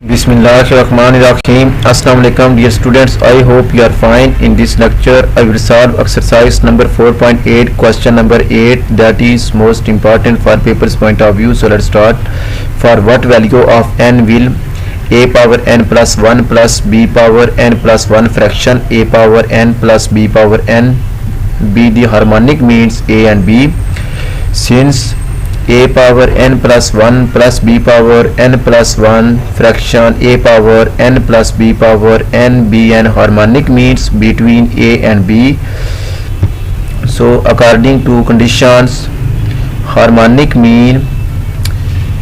Bismillahirrahmanirrahim. Assalamu alaikum dear students. I hope you are fine. In this lecture I will solve exercise number 4.8 question number 8, that is most important for paper's point of view. So let's start. For what value of n will a power n plus 1 plus b power n plus 1 fraction a power n plus b power n be the harmonic means a and b? Since a power n plus 1 plus b power n plus 1 fraction a power n plus b power n be an harmonic means between a and b. So according to conditions, harmonic mean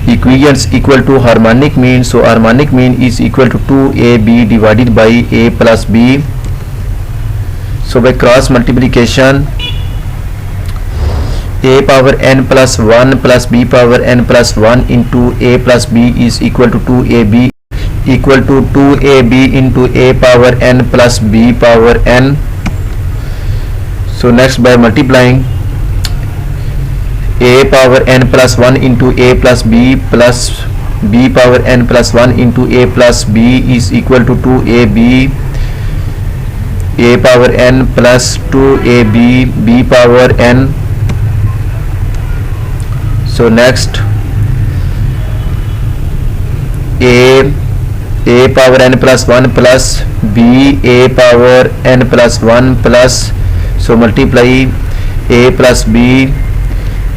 equations equal to harmonic mean. So harmonic mean is equal to 2ab divided by a plus b. So by cross multiplication, a power n plus 1 plus b power n plus 1 into a plus b is equal to 2ab into a power n plus b power n. So next, by multiplying, a power n plus 1 into a plus b power n plus 1 into a plus b is equal to 2ab a power n plus 2ab b power n. So next, a power n plus 1 plus b a power n plus 1 plus, so multiply a plus b,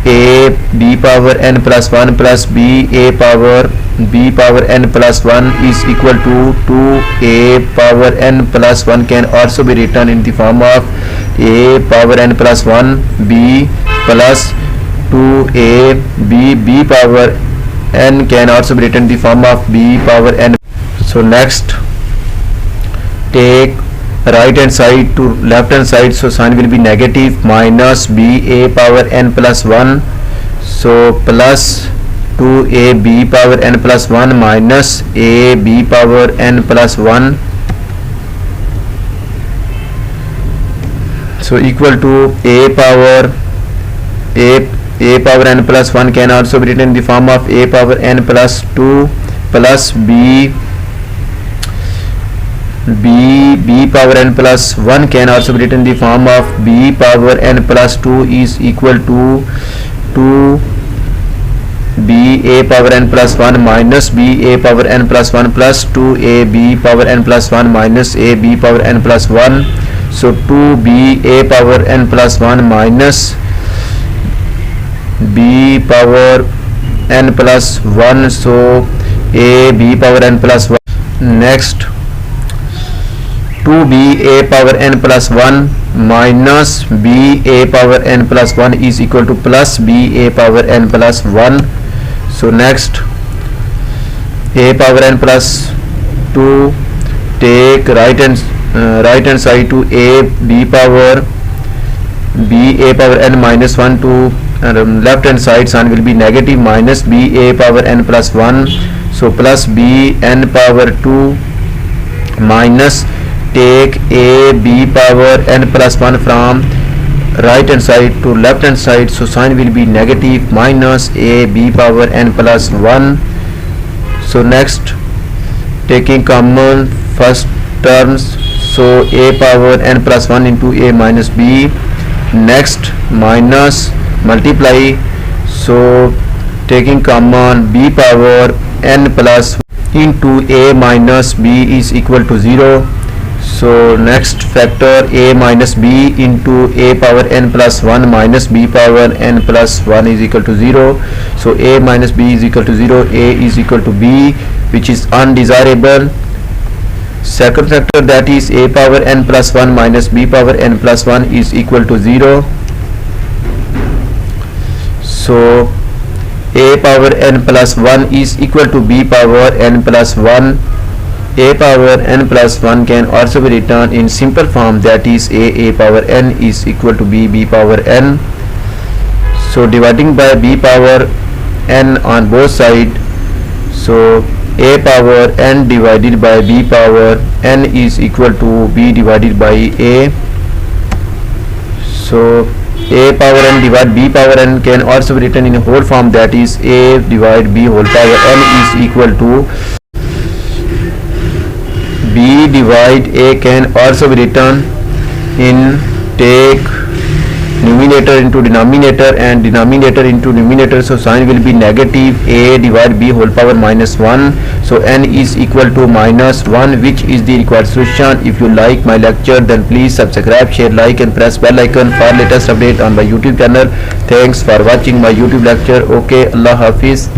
a b power n plus 1 plus b a power b power n plus 1 is equal to 2a power n plus 1 can also be written in the form of a power n plus 1 b plus 2a b power n can also be written in the form of b power n. So next, take right hand side to left hand side, so sign will be negative, minus b a power n plus 1, so plus 2a b power n plus 1 minus a b power n plus 1, so equal to a power n plus 1 can also be written in the form of a power n plus 2 plus b power n plus 1 can also be written in the form of b power n plus 2 is equal to 2b a power n plus 1 minus b a power n plus 1 plus 2a b power n plus 1 minus a b power n plus 1. So 2b a power n plus 1 minus b power n plus 1, so a b power n plus 1. Next, 2b a power n plus 1 minus b a power n plus 1 is equal to plus b a power n plus 1. So next, a power n plus 2, take right hand side to a b power n minus 1 to left hand side, sign will be negative, minus b a power n plus 1, so plus b n power 2 minus, take a b power n plus 1 from right hand side to left hand side, so sign will be negative, minus a b power n plus 1. So next, taking common first terms, so a power n plus 1 into a minus b. Next, minus, multiply, so taking common b power n plus into a minus b is equal to 0. So next, factor a minus b into a power n plus 1 minus b power n plus 1 is equal to 0. So a minus b is equal to 0, a is equal to b, which is undesirable. Second factor, that is a power n plus 1 minus b power n plus 1 is equal to 0. So a power n plus 1 is equal to b power n plus 1. A power n plus 1 can also be written in simple form, that is a power n is equal to b power n. So dividing by b power n on both sides, so a power n divided by b power n is equal to b divided by a. So a power n divide b power n can also be written in whole form, that is a divide b whole power n is equal to b divide a can also be written in take numerator into denominator and denominator into numerator, so sign will be negative a divided b whole power minus 1. So n is equal to minus 1, which is the required solution. If you like my lecture, then please subscribe, share, like and press bell icon for latest update on my YouTube channel. Thanks for watching my YouTube lecture. Okay, Allah Hafiz.